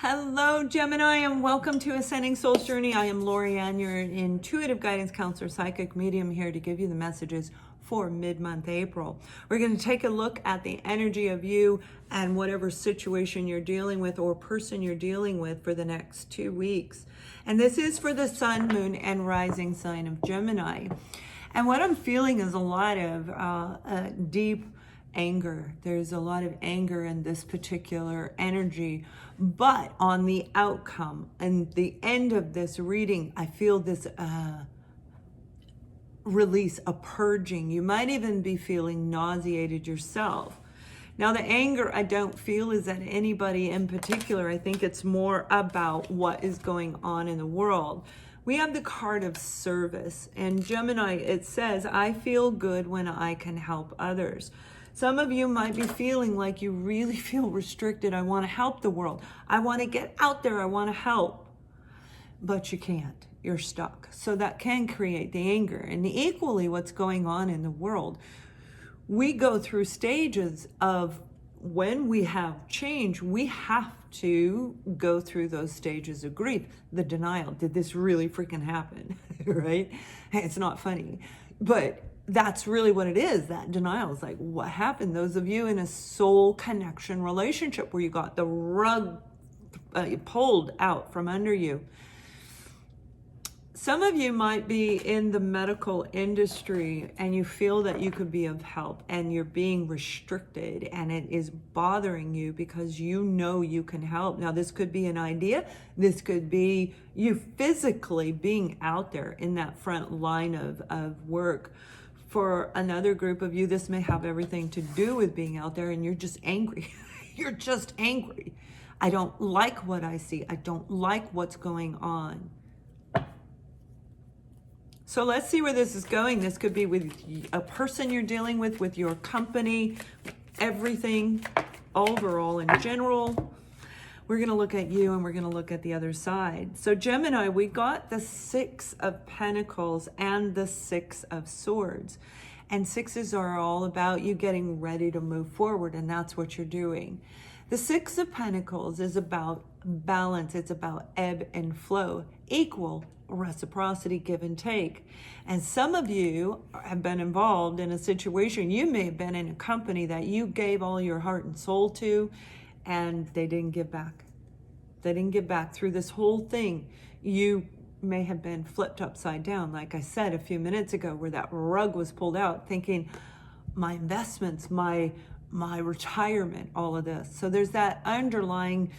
Hello, Gemini, and welcome to Ascending Soul's Journey. I am Lorianne, your intuitive guidance counselor, psychic medium, here to give you the messages for mid-month April. We're going to take a look at the energy of you and whatever situation you're dealing with or person you're dealing with for the next 2 weeks. And this is for the sun, moon, and rising sign of Gemini. And what I'm feeling is a lot of deep anger. There's a lot of anger in this particular energy, but on the outcome and the end of this reading, I feel this release, a purging. You might even be feeling nauseated yourself. Now, the anger I don't feel is at anybody in particular. I think it's more about what is going on in the world. We have the card of service, and Gemini, it says, I feel good when I can help others. Some of you might be feeling like you really feel restricted. I want to help the world. I want to get out there. I want to help. But you can't. You're stuck. So that can create the anger. And equally, what's going on in the world, we go through stages of when we have change, we have to go through those stages of grief. The denial. Did this really freaking happen? Right? It's not funny. But that's really what it is. That denial is like, what happened? Those of you in a soul connection relationship where you got the rug pulled out from under you. Some of you might be in the medical industry and you feel that you could be of help and you're being restricted and it is bothering you because you know you can help. Now, this could be an idea. This could be you physically being out there in that front line of work. For another group of you, this may have everything to do with being out there and you're just angry. You're just angry. I don't like what I see. I don't like what's going on. So let's see where this is going. This could be with a person you're dealing with your company, everything overall in general. We're going to look at you and we're going to look at the other side. So Gemini, we got the 6 of Pentacles and the 6 of Swords. And sixes are all about you getting ready to move forward, and that's what you're doing. The 6 of Pentacles is about balance. It's about ebb and flow, equal reciprocity, give and take. And some of you have been involved in a situation. You may have been in a company that you gave all your heart and soul to, and they didn't give back. They didn't give back through this whole thing. You may have been flipped upside down, like I said a few minutes ago, where that rug was pulled out, thinking, my investments, my retirement, all of this. So there's that underlying,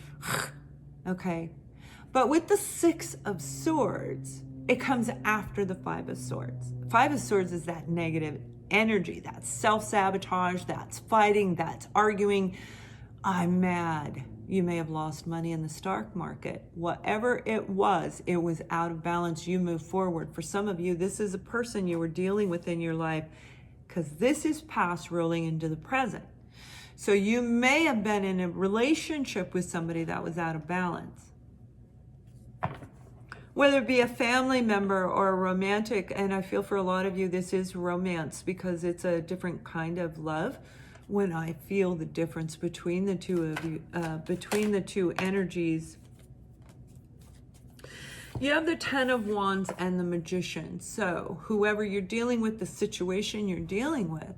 okay. But with the 6 of Swords, it comes after the 5 of Swords. 5 of Swords is that negative energy, that's self-sabotage, that's fighting, that's arguing. I'm mad. You may have lost money in the stock market. Whatever it was out of balance. You move forward. For some of you, this is a person you were dealing with in your life because this is past rolling into the present. So you may have been in a relationship with somebody that was out of balance. Whether it be a family member or a romantic, and I feel for a lot of you, this is romance because it's a different kind of love. When I feel the difference between the two of you, between the two energies. You have the 10 of Wands and the Magician. So whoever you're dealing with, the situation you're dealing with,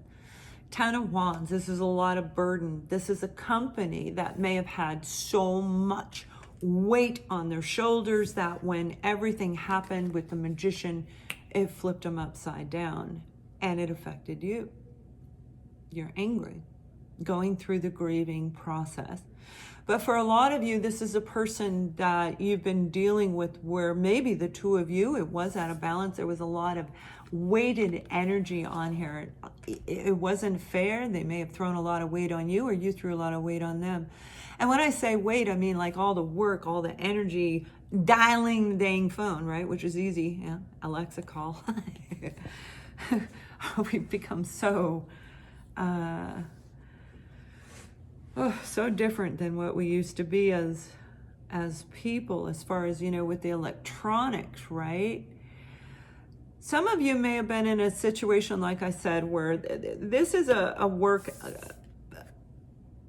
10 of Wands, this is a lot of burden. This is a company that may have had so much weight on their shoulders that when everything happened with the Magician, it flipped them upside down and it affected you. You're angry, going through the grieving process. But for a lot of you, this is a person that you've been dealing with where maybe the two of you, it was out of balance. There was a lot of weighted energy on here. It wasn't fair. They may have thrown a lot of weight on you or you threw a lot of weight on them. And when I say weight, I mean like all the work, all the energy, dialing the dang phone, right? Which is easy. Yeah, Alexa call. We've become so... so different than what we used to be as people, as far as, you know, with the electronics, right? Some of you may have been in a situation, like I said, where this is a work,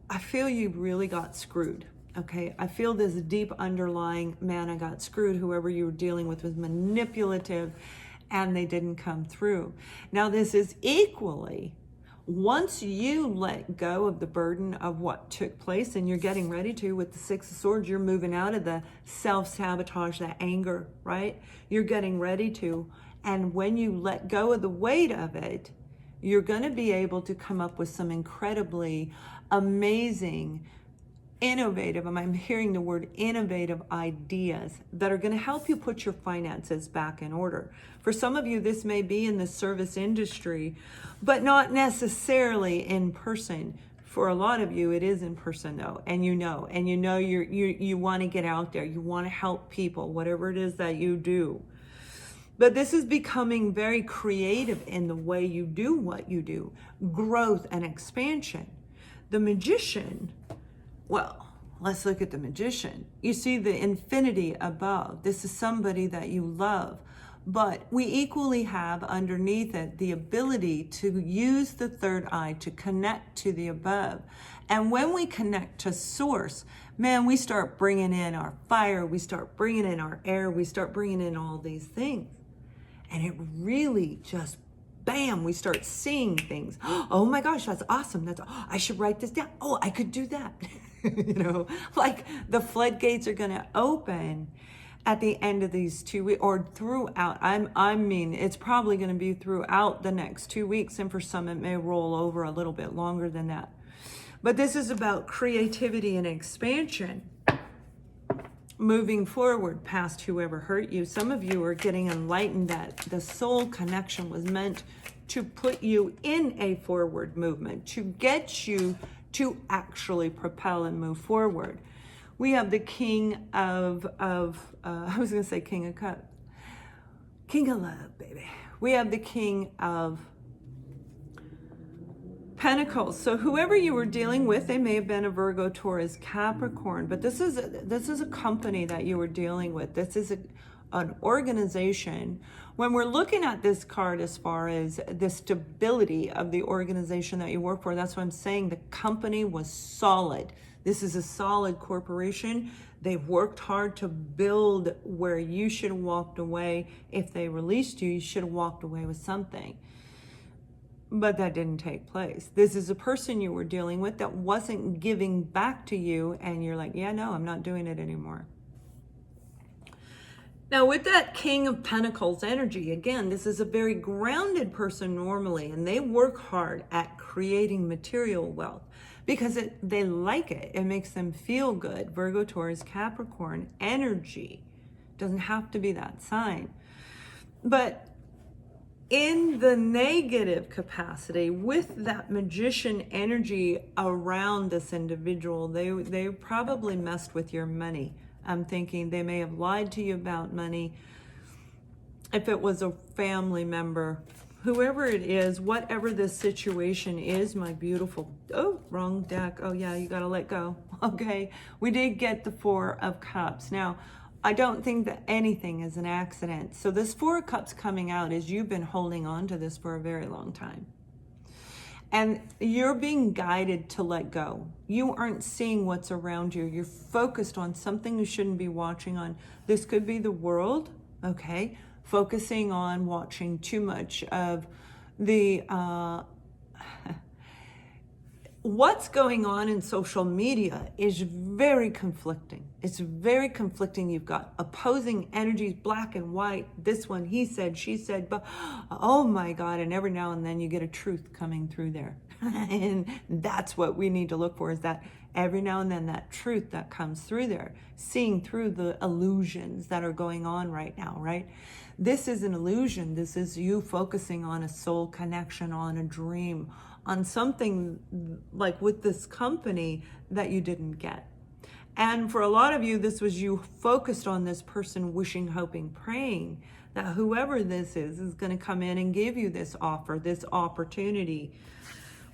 I feel you really got screwed. Okay, I feel this deep underlying, man, I got screwed. Whoever you were dealing with was manipulative and they didn't come through. Now, this is equally, once you let go of the burden of what took place, and you're getting ready to with the Six of Swords, you're moving out of the self-sabotage, that anger, right? You're getting ready to. And when you let go of the weight of it, you're going to be able to come up with some incredibly amazing, innovative, and I'm hearing the word innovative, ideas that are going to help you put your finances back in order. For some of you, this may be in the service industry, but not necessarily in person. For a lot of you, it is in person though, and you know you want to get out there, you want to help people, whatever it is that you do. But this is becoming very creative in the way you do what you do, growth and expansion. The Magician, well, let's look at the Magician. You see the infinity above. This is somebody that you love. But we equally have underneath it the ability to use the third eye to connect to the above. And when we connect to source, man, we start bringing in our fire, we start bringing in our air, we start bringing in all these things. And it really just, bam, we start seeing things. Oh my gosh, that's awesome. I should write this down. Oh, I could do that. You know, like the floodgates are going to open at the end of these 2 weeks, or throughout. I mean, it's probably going to be throughout the next 2 weeks, and for some it may roll over a little bit longer than that. But this is about creativity and expansion. Moving forward past whoever hurt you. Some of you are getting enlightened that the soul connection was meant to put you in a forward movement, to get you to actually propel and move forward. We have the King of I was going to say King of Cups. King of Love, baby. We have the King of Pentacles. So whoever you were dealing with, they may have been a Virgo, Taurus, Capricorn, but this is a company that you were dealing with. This is an organization. When we're looking at this card as far as the stability of the organization that you work for, that's what I'm saying. The company was solid. This is a solid corporation. They've worked hard to build where you should have walked away. If they released you, you should have walked away with something. But that didn't take place. This is a person you were dealing with that wasn't giving back to you, and you're like, yeah, no, I'm not doing it anymore. Now, with that King of Pentacles energy, again, this is a very grounded person normally, and they work hard at creating material wealth because they like it. It makes them feel good. Virgo, Taurus, Capricorn energy. Doesn't have to be that sign. But in the negative capacity, with that Magician energy around this individual, they probably messed with your money. I'm thinking they may have lied to you about money. If it was a family member, whoever it is, whatever the situation is, my beautiful, oh, wrong deck. Oh yeah, you got to let go. Okay. We did get the Four of Cups. Now, I don't think that anything is an accident. So this Four of Cups coming out is you've been holding on to this for a very long time. And you're being guided to let go. You aren't seeing what's around you. You're focused on something you shouldn't be watching on. This could be the world, okay? Focusing on watching too much of the what's going on in social media is very conflicting. It's very conflicting. You've got opposing energies, black and white. This one, he said, she said, but oh my God. And every now and then you get a truth coming through there. And that's what we need to look for, is that every now and then that truth that comes through there, seeing through the illusions that are going on right now, right? This is an illusion. This is you focusing on a soul connection, on a dream, on something like with this company that you didn't get. And for a lot of you, this was you focused on this person, wishing, hoping, praying that whoever this is going to come in and give you this offer, this opportunity.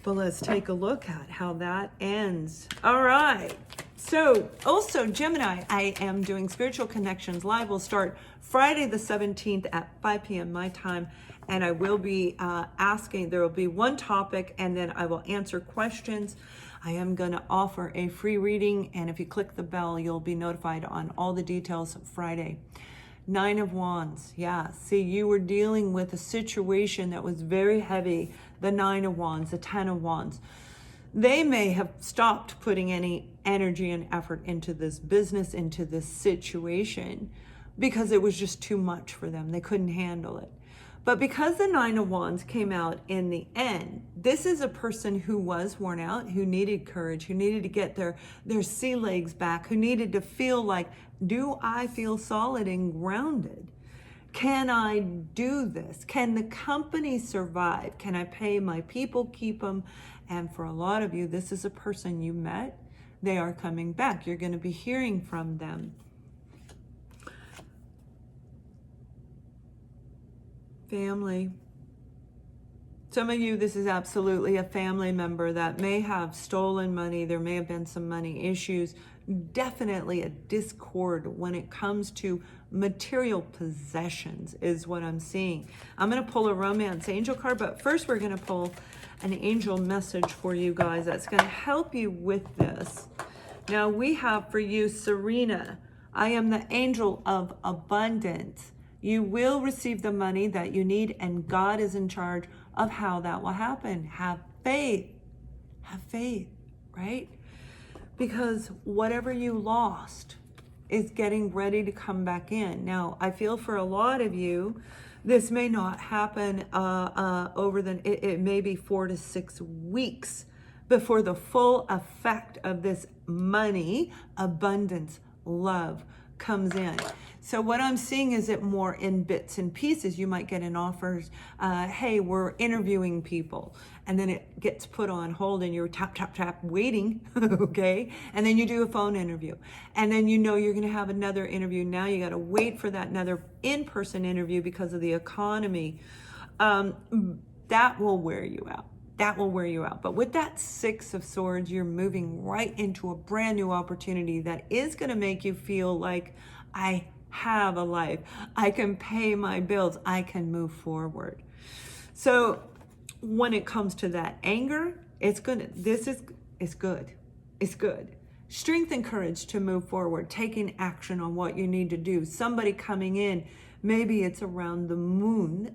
But let's take a look at how that ends. All right. So also Gemini, I am doing Spiritual Connections Live. We'll start Friday the 17th at 5 p.m. my time. And I will be asking, there will be one topic, and then I will answer questions. I am going to offer a free reading, and if you click the bell, you'll be notified on all the details Friday. 9 of Wands. Yeah, see, you were dealing with a situation that was very heavy. The 9 of Wands, the 10 of Wands. They may have stopped putting any energy and effort into this business, into this situation, because it was just too much for them. They couldn't handle it. But because the 9 of Wands came out in the end, this is a person who was worn out, who needed courage, who needed to get their sea legs back, who needed to feel like, do I feel solid and grounded? Can I do this? Can the company survive? Can I pay my people, keep them? And for a lot of you, this is a person you met. They are coming back. You're going to be hearing from them. Family. Some of you, this is absolutely a family member that may have stolen money. There may have been some money issues. Definitely a discord when it comes to material possessions is what I'm seeing. I'm going to pull a romance angel card, but first we're going to pull an angel message for you guys that's going to help you with this. Now we have for you, Serena. I am the angel of abundance. You will receive the money that you need, and God is in charge of how that will happen. Have faith. Have faith, right? Because whatever you lost is getting ready to come back in. Now, I feel for a lot of you, this may not happen it may be 4 to 6 weeks before the full effect of this money, abundance, love comes in. So what I'm seeing is it more in bits and pieces. You might get an offer, hey, we're interviewing people, and then it gets put on hold and you're tap, tap, tap waiting, okay? And then you do a phone interview, and then you know you're gonna have another interview. Now you gotta wait for that another in-person interview because of the economy. That will wear you out. That will wear you out. But with that 6 of Swords, you're moving right into a brand new opportunity that is gonna make you feel like, I have a life. I can pay my bills. I can move forward. So when it comes to that anger, it's good. It's good. It's good. Strength and courage to move forward, taking action on what you need to do. Somebody coming in, maybe it's around the moon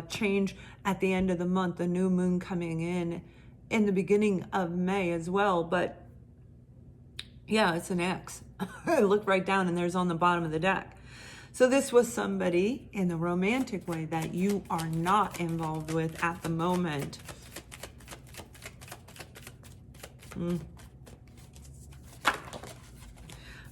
change at the end of the month, the new moon coming in the beginning of May as well. But yeah, it's an X. I looked right down and there's on the bottom of the deck. So this was somebody in the romantic way that you are not involved with at the moment.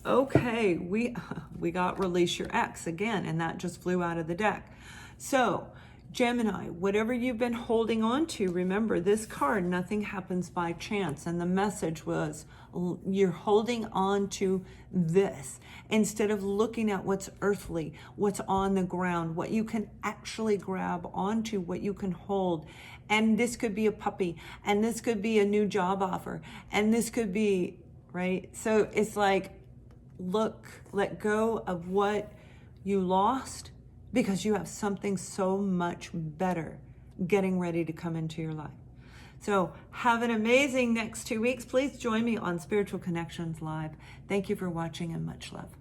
Okay, we got release your ex again, and that just flew out of the deck. So Gemini, whatever you've been holding on to, remember this card, nothing happens by chance. And the message was, you're holding on to this instead of looking at what's earthly, what's on the ground, what you can actually grab onto, what you can hold. And this could be a puppy, and this could be a new job offer, and this could be, right? So it's like, look, let go of what you lost, because you have something so much better getting ready to come into your life. So have an amazing next 2 weeks. Please join me on Spiritual Connections Live. Thank you for watching, and much love.